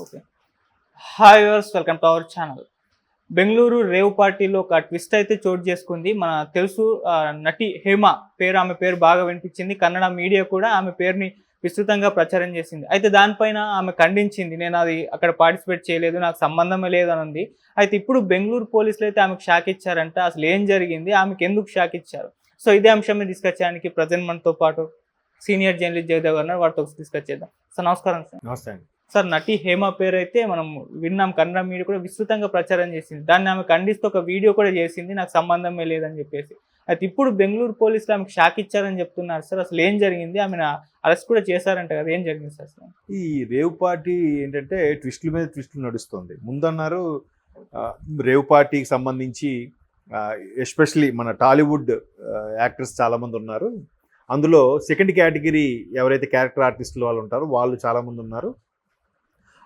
Okay. Hi viewers, welcome to our channel. Bengaluru rave పార్టీలో ఒక twist అయితే చోటు చేసుకుంది. మన తెలుసు నటి హేమ పేరు, ఆమె పేరు బాగా వినిపించింది. కన్నడ మీడియా కూడా ఆమె పేరుని విస్తృతంగా ప్రచారం చేసింది. అయితే దానిపైన ఆమె ఖండించింది. నేను అది అక్కడ పార్టిసిపేట్ చేయలేదు, నాకు సంబంధమే లేదు అని ఉంది. అయితే ఇప్పుడు బెంగుళూరు పోలీసులు అయితే ఆమెకు షాక్ ఇచ్చారంట. అసలు ఏం జరిగింది, ఆమెకు ఎందుకు షాక్ ఇచ్చారు? సో ఇదే అంశం మీద డిస్కస్ చేయడానికి ప్రజెంట్ మనతో పాటు సీనియర్ జర్నలిస్ట్ జయదేవ్ గారు ఉన్నారు. వారితో డిస్కస్ చేద్దాం. సార్ నమస్కారం సార్. నమస్తే అండి. సార్, నటి హేమ పేరు అయితే మనం విన్నాం, కన్నడ మీడియా కూడా విస్తృతంగా ప్రచారం చేసింది. దాన్ని ఆమె ఖండిస్తూ ఒక వీడియో కూడా చేసింది, నాకు సంబంధమే లేదని చెప్పేసి. అయితే ఇప్పుడు బెంగళూరు పోలీసులు ఆమెకు షాక్ ఇచ్చారని చెప్తున్నారు సార్. అసలు ఏం జరిగింది? ఆమెను అరెస్ట్ కూడా చేశారంట కదా, ఏం జరిగింది సార్ అసలు? ఈ రేవ్ పార్టీ ఏంటంటే ట్విస్టుల మీద ట్విస్టులు నడుస్తుంది. ముందన్నారు రేవ్ పార్టీకి సంబంధించి ఎస్పెషలీ మన టాలీవుడ్ యాక్టర్స్ చాలామంది ఉన్నారు. అందులో సెకండ్ కేటగిరీ ఎవరైతే క్యారెక్టర్ ఆర్టిస్టులు వాళ్ళు ఉంటారో వాళ్ళు చాలామంది ఉన్నారు.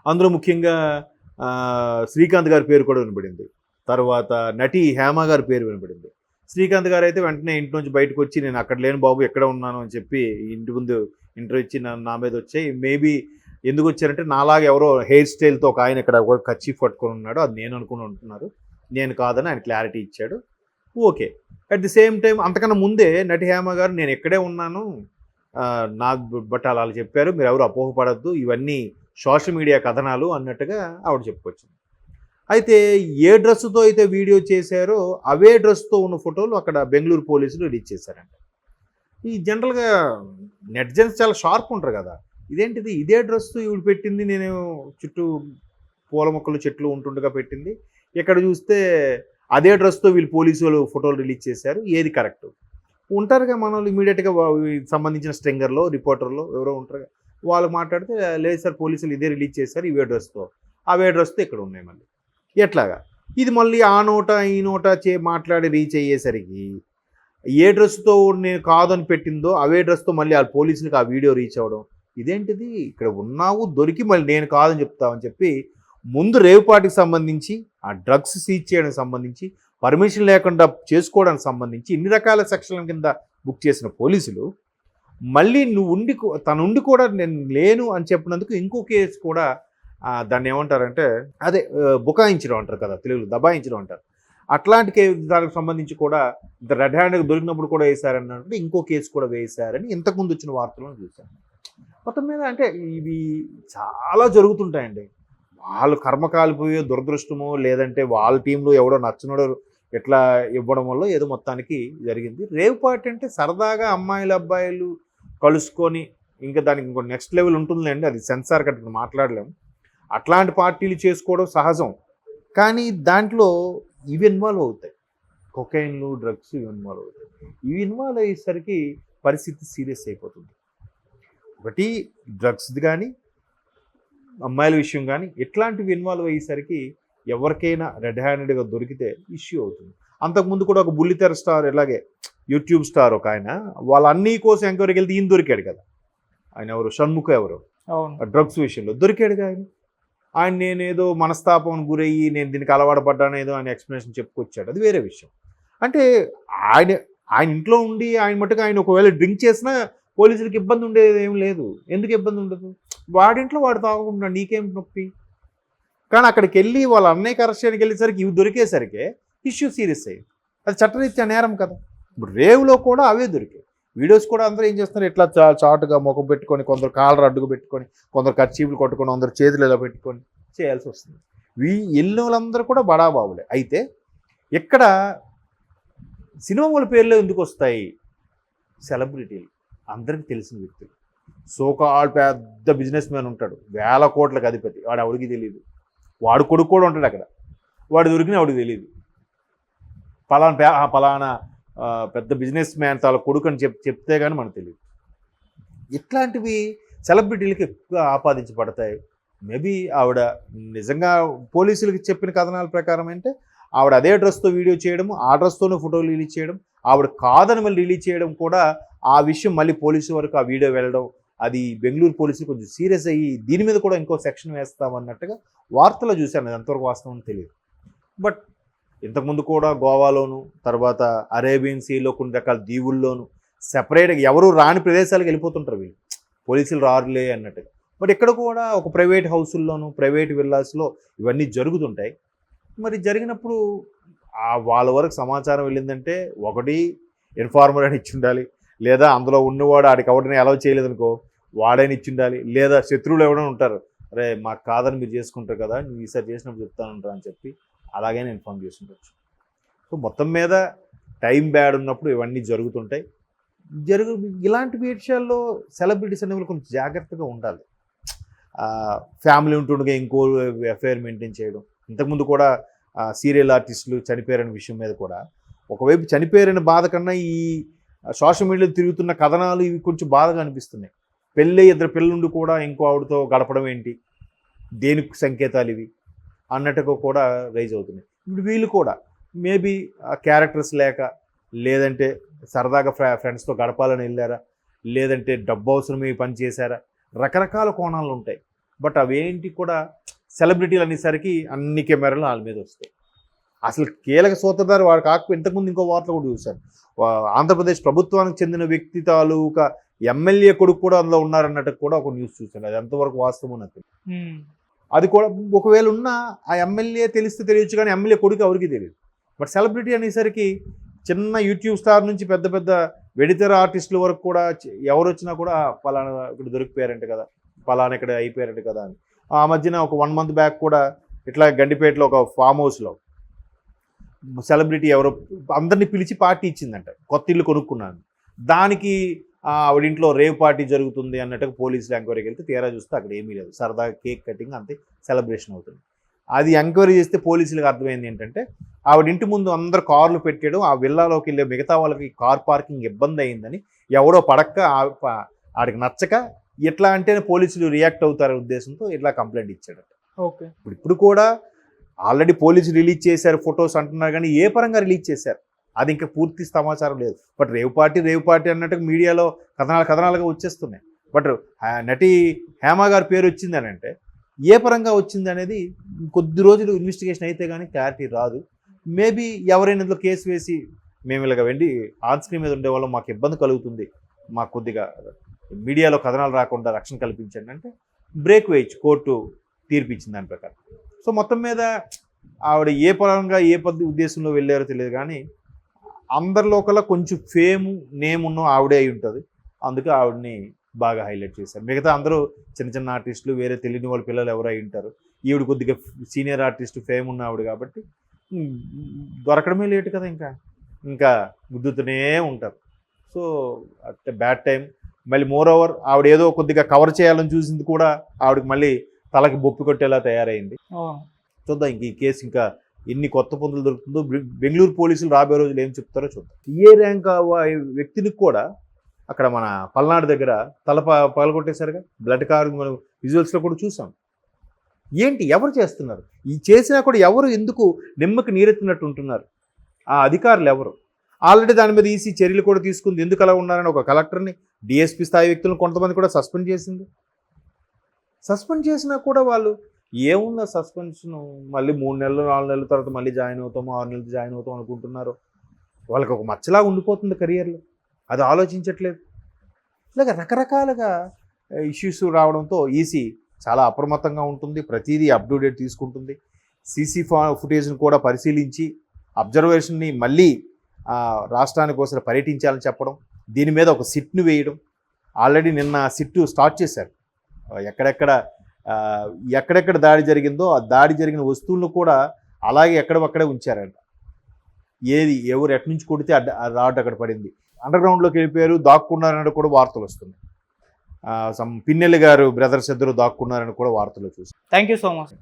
అందులో ముఖ్యంగా శ్రీకాంత్ గారి పేరు కూడా వినపడింది. తర్వాత నటి హేమ గారి పేరు వినపడింది. శ్రీకాంత్ గారు అయితే వెంటనే ఇంటి నుంచి బయటకు వచ్చి నేను అక్కడ లేను బాబు, ఎక్కడ ఉన్నాను అని చెప్పి ఇంటి ముందు ఇంటర్వ్యూ ఇచ్చి నా మీద వచ్చాయి. మేబీ ఎందుకు వచ్చారంటే నాలాగా ఎవరో హెయిర్ స్టైల్తో ఒక ఆయన ఇక్కడ కర్చీఫ్ పట్టుకొని ఉన్నాడు, అది నేను అనుకుని ఉంటున్నారు, నేను కాదని ఆయన క్లారిటీ ఇచ్చాడు. Okay. At the same time అంతకన్నా ముందే నటి హేమ గారు నేను ఎక్కడే ఉన్నాను, నాకు బట్ అలా చెప్పారు, మీరు ఎవరు అపోహపడద్దు, ఇవన్నీ సోషల్ మీడియా కథనాలు అన్నట్టుగా ఆవిడ చెప్పుకొచ్చింది. అయితే ఏ డ్రెస్సుతో అయితే వీడియో చేశారో అవే డ్రెస్తో ఉన్న ఫోటోలు అక్కడ బెంగళూరు పోలీసులు రిలీజ్ చేశారంట. ఈ జనరల్గా నెటిజన్స్ చాలా షార్ప్ ఉంటారు కదా, ఇదేంటిది ఇదే డ్రెస్సు ఇవి పెట్టింది, నేను చుట్టూ పూల మొక్కలు చెట్లు ఉంటుండగా పెట్టింది, ఇక్కడ చూస్తే అదే డ్రెస్తో వీళ్ళు పోలీసులు ఫోటోలు రిలీజ్ చేశారు, ఏది కరెక్ట్? ఉంటారుగా మన వాళ్ళు ఇమీడియట్గా సంబంధించిన స్ట్రింగర్లో రిపోర్టర్లో ఎవరో ఉంటారుగా, వాళ్ళు మాట్లాడితే లేదు సార్ పోలీసులు ఇదే రిలీజ్ చేశారు ఇవే డ్రెస్తో, అవే డ్రెస్తో ఇక్కడ ఉన్నాయి. మళ్ళీ ఎట్లాగా ఇది మళ్ళీ ఆ నోట ఈ నోట మాట్లాడి రీచ్ అయ్యేసరికి ఏ డ్రెస్తో నేను కాదని పెట్టిందో అవే డ్రెస్తో మళ్ళీ ఆ పోలీసులకు ఆ వీడియో రీచ్ అవ్వడం, ఇదేంటిది ఇక్కడ ఉన్నావు దొరికి మళ్ళీ నేను కాదని చెప్తామని చెప్పి ముందు రేవ్ పార్టీకి సంబంధించి ఆ డ్రగ్స్ సీజ్ చేయడానికి సంబంధించి పర్మిషన్ లేకుండా చేసుకోవడానికి సంబంధించి ఇన్ని రకాల సెక్షన్ల కింద బుక్ చేసిన పోలీసులు మళ్ళీ తను ఉండి కూడా నేను లేను అని చెప్పినందుకు ఇంకో కేసు కూడా దాన్ని ఏమంటారంటే అదే బుకాయించడం అంటారు కదా, తెలుగులో దబాయించడం అంటారు. అట్లాంటి దానికి సంబంధించి కూడా రెడ్ హ్యాండ్గా దొరికినప్పుడు కూడా వేశారన్నట్టు ఇంకో కేసు కూడా వేశారని ఇంతకుముందు వచ్చిన వార్తలను చూశాను. మొత్తం మీద అంటే ఇవి చాలా జరుగుతుంటాయండి. వాళ్ళు కర్మ కాలిపోయే దురదృష్టమో లేదంటే వాళ్ళ టీంలో ఎవడో నచ్చినోడో ఎట్లా ఇవ్వడం వల్ల ఏదో మొత్తానికి జరిగింది. రేవ్ పార్టీ అంటే సరదాగా అమ్మాయిలు అబ్బాయిలు కలుసుకొని ఇంకా దానికి ఇంకో నెక్స్ట్ లెవెల్ ఉంటుందండి, అది సెన్సార్ కట్ట మాట్లాడలేము. అట్లాంటి పార్టీలు చేసుకోవడం సహజం, కానీ దాంట్లో ఇవి ఇన్వాల్వ్ అవుతాయి, కొకైన్లు డ్రగ్స్ ఇవి ఇన్వాల్వ్ అవుతాయి. ఇవి ఇన్వాల్వ్ అయ్యేసరికి పరిస్థితి సీరియస్ అయిపోతుంది. ఒకటి డ్రగ్స్ది కానీ అమ్మాయిల విషయం కానీ ఇట్లాంటివి ఇన్వాల్వ్ అయ్యేసరికి ఎవరికైనా రెడ్ హ్యాండెడ్గా దొరికితే ఇష్యూ అవుతుంది. అంతకుముందు కూడా ఒక బుల్లితెర స్టార్ ఇలాగే యూట్యూబ్ స్టార్ ఒక ఆయన వాళ్ళన్నీ కోసం ఎంక్వైరీకి వెళ్తే ఈయన దొరికాడు కదా, ఆయన ఎవరు షణ్ముఖ ఎవరు డ్రగ్స్ విషయంలో దొరికాడుగా ఆయన నేనేదో మనస్తాపం గురయ్యి నేను దీనికి అలవాటు పడ్డాను ఏదో ఆయన ఎక్స్ప్లెనేషన్ చెప్పుకొచ్చాడు, అది వేరే విషయం. అంటే ఆయన ఇంట్లో ఉండి ఆయన మట్టుకు ఆయన ఒకవేళ డ్రింక్ చేసినా పోలీసులకు ఇబ్బంది ఉండేది ఏం లేదు. ఎందుకు ఇబ్బంది ఉండదు? వాడింట్లో వాడు తాగుకుంటున్నాడు, నీకేం నొప్పి? కానీ అక్కడికి వెళ్ళి వాళ్ళ అన్నయ్య కరెక్షన్కి వెళ్ళేసరికి ఇవి దొరికేసరికి ఇష్యూ సీరియస్ అయ్యింది. అది చట్టరీత్యా నేరం కదా. ఇప్పుడు రేవులో కూడా అవే దొరికాయి. వీడియోస్ కూడా అందరూ ఏం చేస్తున్నారు, ఇట్లా చాటుగా ముఖం పెట్టుకొని, కొందరు కాలర్ అడ్డుకు పెట్టుకొని, కొందరు కర్చీపులు కొట్టుకొని, కొందరు చేతులు ఇలా పెట్టుకొని చేయాల్సి వస్తుంది. ఎల్లు వాళ్ళందరూ కూడా బడాబాబులే. అయితే ఇక్కడ సినిమా వాళ్ళ పేర్లు ఎందుకు వస్తాయి? సెలబ్రిటీలు, అందరికీ తెలిసిన వ్యక్తులు, సోకాల్ పెద్ద బిజినెస్ మ్యాన్ ఉంటాడు, 1000 కోట్లకు అధిపతి, వాడు ఎవడికి తెలియదు, వాడు కొడుకు కూడా ఉంటాడు అక్కడ, వాడు దొరికిన వాడికి తెలియదు, పలానా పెద్ద బిజినెస్ మ్యాన్ తాల కొడుకు అని చెప్తే కానీ మనకు తెలియదు. ఇట్లాంటివి సెలబ్రిటీలకు ఎక్కువ ఆపాదించబడతాయి. మేబీ ఆవిడ నిజంగా పోలీసులకు చెప్పిన కథనాల ప్రకారం అంటే ఆవిడ అదే డ్రెస్తో వీడియో చేయడం, ఆ డ్రెస్తోనే ఫోటోలు రిలీజ్ చేయడం, ఆవిడ కాదని మళ్ళీ రిలీజ్ చేయడం కూడా ఆ విషయం మళ్ళీ పోలీసు వరకు ఆ వీడియో వెళ్ళడం, అది బెంగళూరు పోలీసులు కొంచెం సీరియస్ అయ్యి దీని మీద కూడా ఇంకో సెక్షన్ వేస్తామన్నట్టుగా వార్తలు చూశాను. అది ఎంతవరకు వాస్తవం తెలియదు. బట్ ఇంతకుముందు కూడా గోవాలోను తర్వాత అరేబియన్ సీలో కొన్ని రకాల దీవుల్లోనూ సెపరేట్గా ఎవరు రాని ప్రదేశాలకు వెళ్ళిపోతుంటారు వీళ్ళు, పోలీసులు రారులే అన్నట్టుగా. బట్ ఇక్కడ కూడా ఒక ప్రైవేట్ హౌసుల్లోనూ ప్రైవేట్ విల్లాస్లో ఇవన్నీ జరుగుతుంటాయి. మరి జరిగినప్పుడు వాళ్ళ వరకు సమాచారం వెళ్ళిందంటే ఒకటి ఇన్ఫార్మర్ అని ఇచ్చి ఉండాలి, లేదా అందులో ఉన్నవాడు ఆడికి ఎవరిని అలౌ చేయలేదనుకో వాడైనా ఇచ్చి ఉండాలి, లేదా శత్రువులు ఎవరైనా ఉంటారు, అరే మాకు కాదని మీరు చేసుకుంటారు కదా, నువ్వు ఈసారి చేసినప్పుడు చెప్తానంటారు అని చెప్పి అలాగైనా ఇన్ఫార్మ్ చేసి ఉండొచ్చు. సో మొత్తం మీద టైం బ్యాడ్ ఉన్నప్పుడు ఇవన్నీ జరుగుతుంటాయి. ఇలాంటి విషయాల్లో సెలబ్రిటీస్ అనేవి కొంచెం జాగ్రత్తగా ఉండాలి. ఫ్యామిలీ ఉంటుండగా ఇంకో అఫైర్ మెయింటైన్ చేయడం. ఇంతకుముందు కూడా సీరియల్ ఆర్టిస్టులు చనిపోయారనే విషయం మీద కూడా ఒకవైపు చనిపోయారనే బాధ కన్నా ఈ సోషల్ మీడియాలో తిరుగుతున్న కథనాలు ఇవి కొంచెం బాధగా అనిపిస్తున్నాయి. పెళ్ళి 2 పిల్లలుండి కూడా ఇంకో ఆవిడతో గడపడం ఏంటి, దేనికి సంకేతాలు ఇవి అన్నట్టుగా కూడా రైజ్ అవుతున్నాయి. ఇప్పుడు వీళ్ళు కూడా మేబీ క్యారెక్టర్స్ లేక, లేదంటే సరదాగా ఫ్రెండ్స్తో గడపాలని వెళ్ళారా, లేదంటే డబ్బు అవసరమే పని చేశారా, రకరకాల కోణాలు ఉంటాయి. బట్ అవేంటి కూడా సెలబ్రిటీలు అనేసరికి అన్ని కెమెరాలు వాళ్ళ మీద వస్తాయి. అసలు కీలక సూత్రధారి వాడు కాకపోతే ఇంతకుముందు ఇంకో వార్తలు కూడా చూశాను. ఆంధ్రప్రదేశ్ ప్రభుత్వానికి చెందిన వ్యక్తి తాలూకా ఎమ్మెల్యే కొడుకు కూడా అందులో ఉన్నారన్నట్టు కూడా ఒక న్యూస్ చూశాను. అది ఎంతవరకు వాస్తవం నాకు. అది కూడా ఒకవేళ ఉన్నా ఆ ఎమ్మెల్యే తెలిస్తే తెలియచ్చు, కానీ ఎమ్మెల్యే కొడుకు ఎవరికి తెలియదు. బట్ సెలబ్రిటీ అనేసరికి చిన్న యూట్యూబ్ స్టార్ నుంచి పెద్ద పెద్ద వెడితెర ఆర్టిస్టుల వరకు కూడా ఎవరు వచ్చినా కూడా పలానా ఇక్కడ దొరికిపోయారంట కదా, పలానా ఇక్కడ అయిపోయారంట కదా అని. ఆ మధ్యన ఒక 1 month బ్యాక్ కూడా ఇట్లా గండిపేటలో ఒక ఫామ్ హౌస్లో సెలబ్రిటీ ఎవరో అందరినీ పిలిచి పార్టీ ఇచ్చిందంట, కొత్త ఇల్లు కొనుక్కున్నాను. దానికి ఆవిడ ఇంట్లో రేవ్ పార్టీ జరుగుతుంది అన్నట్టుగా పోలీసులు ఎంక్వైరీకి వెళ్తే తీరా చూస్తే అక్కడ ఏమీ లేదు, సరదాగా కేక్ కటింగ్ అంతే సెలబ్రేషన్ అవుతుంది. అది ఎంక్వైరీ చేస్తే పోలీసులకు అర్థమైంది ఏంటంటే ఆవిడ ఇంటి ముందు అందరు కార్లు పెట్టాడు, ఆ విల్లాలోకి వెళ్ళే మిగతా వాళ్ళకి కార్ పార్కింగ్ ఇబ్బంది అయిందని ఎవడో పడక్క ఆడికి నచ్చక ఇట్లా అంటేనే పోలీసులు రియాక్ట్ అవుతారనే ఉద్దేశంతో ఇట్లా కంప్లైంట్ ఇచ్చాడట. ఓకే, ఇప్పుడు కూడా ఆల్రెడీ పోలీసులు రిలీజ్ చేశారు ఫొటోస్ అంటున్నారు, కానీ ఏ పరంగా రిలీజ్ చేశారు అది ఇంకా పూర్తి సమాచారం లేదు. బట్ రేవ్ పార్టీ అన్నట్టు మీడియాలో కథనాలుగా వచ్చేస్తున్నాయి. బట్ నటి హేమ గారి పేరు వచ్చింది అని అంటే ఏ పరంగా వచ్చింది అనేది కొద్ది రోజులు ఇన్వెస్టిగేషన్ అయితే కానీ క్లారిటీ రాదు. మేబీ ఎవరైనా ఇందులో కేసు వేసి మేము ఇలాగ వెండి ఆన్ స్క్రీన్ మీద ఉండేవాళ్ళం, మాకు ఇబ్బంది కలుగుతుంది, మాకు కొద్దిగా మీడియాలో కథనాలు రాకుండా రక్షణ కల్పించండి అంటే బ్రేక్ వేయచ్చు, కోర్టు తీర్పిచ్చింది దాని ప్రకారం. సో మొత్తం మీద ఆవిడ ఏ పరంగా ఏ ఉద్దేశంలో వెళ్ళారో తెలియదు, కానీ అందరిలో కల్లా కొంచెం నేమ్ ఉన్న ఆవిడే అయి ఉంటుంది. అందుకే ఆవిడని బాగా హైలైట్ చేశారు. మిగతా అందరూ చిన్న చిన్న ఆర్టిస్టులు, వేరే తెలియని వాళ్ళ పిల్లలు ఎవరు అయి ఉంటారు. ఈవిడ కొద్దిగా సీనియర్ ఆర్టిస్ట్, ఫేమ్ ఉన్న ఆవిడ కాబట్టి దొరకడమే లేటు కదా, ఇంకా గుద్దుతూనే ఉంటారు. So at bad time. మళ్ళీ మోర్ ఓవర్ ఆవిడ ఏదో కొద్దిగా కవర్ చేయాలని చూసింది కూడా ఆవిడకి మళ్ళీ తలకి బొప్పి కొట్టేలా తయారైంది. చూద్దాం ఇంక ఈ కేసు ఇంకా ఎన్ని కొత్త పొందులు దొరుకుతుందో. బెంగళూరు పోలీసులు రాబోయే రోజులు ఏం చెప్తారో చూద్దాం. ఏ ర్యాంక్ వ్యక్తికి కూడా అక్కడ మన పల్నాడు దగ్గర తల పగలగొట్టేశారుగా, బ్లడ్ కారు మనం విజువల్స్లో కూడా చూసాం. ఏంటి ఎవరు చేస్తున్నారు ఈ చేసినా కూడా, ఎవరు ఎందుకు నిమ్మకి నీరెత్తినట్టు ఉంటున్నారు, ఆ అధికారులు ఎవరు? ఆల్రెడీ దాని మీద ఈసీ చర్యలు కూడా తీసుకుంది. ఎందుకు అలా ఉన్నారని ఒక కలెక్టర్ని, డిఎస్పీ స్థాయి వ్యక్తులను కొంతమంది కూడా సస్పెండ్ చేసింది. సస్పెండ్ చేసినా కూడా వాళ్ళు ఏముందా సస్పెన్షన్, మళ్ళీ 3 నెలలు 4 నెలల తర్వాత మళ్ళీ జాయిన్ అవుతాము, 6 నెలలు జాయిన్ అవుతాం అనుకుంటున్నారు. వాళ్ళకి ఒక మచ్చలాగా ఉండిపోతుంది కెరియర్లో, అది ఆలోచించట్లేదు. ఇలాగ రకరకాలుగా ఇష్యూస్ రావడంతో ఈసీ చాలా అప్రమత్తంగా ఉంటుంది, ప్రతిదీ అప్డేట్ తీసుకుంటుంది. సీసీ ఫుటేజ్ని కూడా పరిశీలించి అబ్జర్వేషన్ని మళ్ళీ రాష్ట్రానికి ఒకసారి పర్యటించాలని చెప్పడం, దీని మీద ఒక సిట్ను వేయడం. ఆల్రెడీ నిన్న సిట్టు స్టార్ట్ చేశారు. ఎక్కడెక్కడ దాడి జరిగిందో ఆ దాడి జరిగిన వస్తువులను కూడా అలాగే ఎక్కడక్కడే ఉంచారంట. ఎవరు ఎక్కడి నుంచి కొడితే రాడ్ అక్కడ పడింది, అండర్ గ్రౌండ్లోకి వెళ్ళిపోయారు, దాక్కున్నారని కూడా వార్తలు వస్తున్నాయి. పిన్నెల్లి గారు బ్రదర్స్ ఇద్దరు దాక్కున్నారని కూడా వార్తలు చూసాం. Thank you so much.